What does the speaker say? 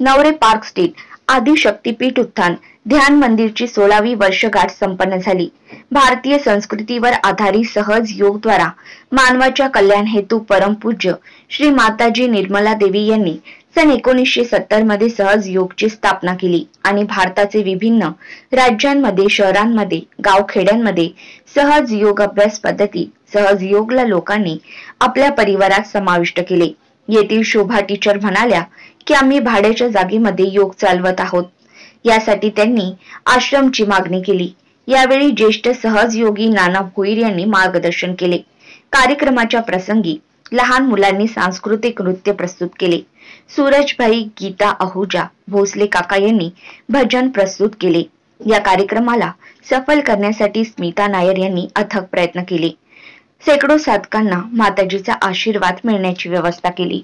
नवरे park street आदि शक्तीपीठ उत्थान ध्यान मंदिरची 16वी वर्षगाठ संपन्न झाली। भारतीय संस्कृतीवर आधारित सहज योग द्वारा मानवाच्या कल्याण हेतू परमपूज्य श्री माताजी निर्मला देवी यांनी सन 1970 मध्ये सहज योगची स्थापना केली आणि भारताचे विभिन्न राज्यांमध्ये, शहरांमध्ये, गावखेड्यांमध्ये सहज योग अभ्यास पद्धती, सहज योगला लोकांनी आपल्या परिवारात समाविष्ट केले। येथील शोभा टीचर म्हणाल्या की आम्ही भाड्याच्या जागेमध्ये योग चालवत आहोत। यासाठी त्यांनी आश्रमची मागणी केली। यावेळी ज्येष्ठ सहज योगी नाना भोईर यांनी मार्गदर्शन केले। कार्यक्रमाच्या प्रसंगी लहान मुलांनी सांस्कृतिक नृत्य प्रस्तुत केले। सूरजभाई, गीता आहुजा, भोसले काका यांनी भजन प्रस्तुत केले। या कार्यक्रमाला सफल करण्यासाठी स्मिता नायर यांनी अथक प्रयत्न केले। शेकडो साधकांना माताजीचा आशीर्वाद मिळण्याची व्यवस्था केली।